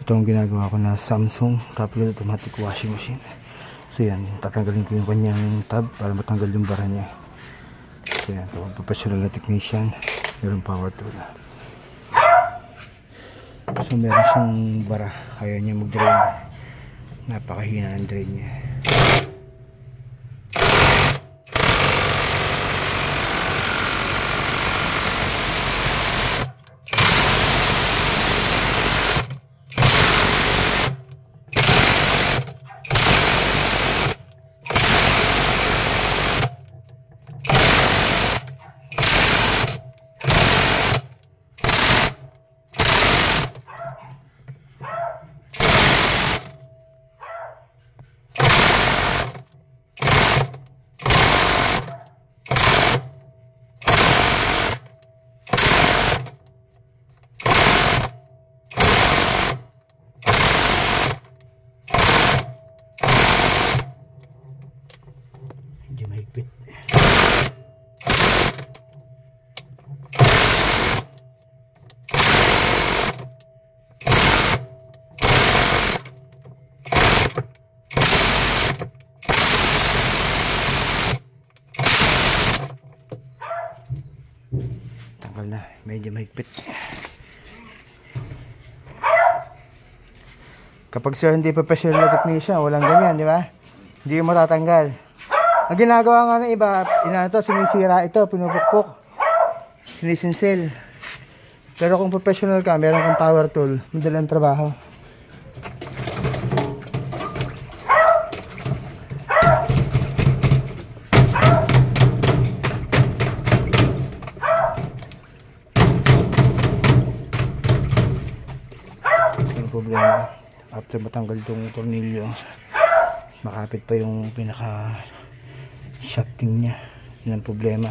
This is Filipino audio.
Ito ang ginagawa ko na Samsung tablet automatic washing machine. So yan, tatanggalin ko yung kanyang tab para matanggal yung bara niya. So yan, professional na technician, meron power tool. So meron siyang bara, ayaw niya mag-drain, napakahina ng drain niya. Medyo mahigpit. Tanggal na, medyo mahigpit. Kapag sir hindi professional na technician, walang ganyan, di ba? Hindi mo matatanggal. Ang ginagawa nga ng iba, sinisira ito, pinupukpok, sinisinsil. Pero kung professional ka, meron kang power tool, madali ang trabaho. Yung problema, after matanggal itong tornilyo, makapit pa yung pinaka shafting niya. Yun ang problema.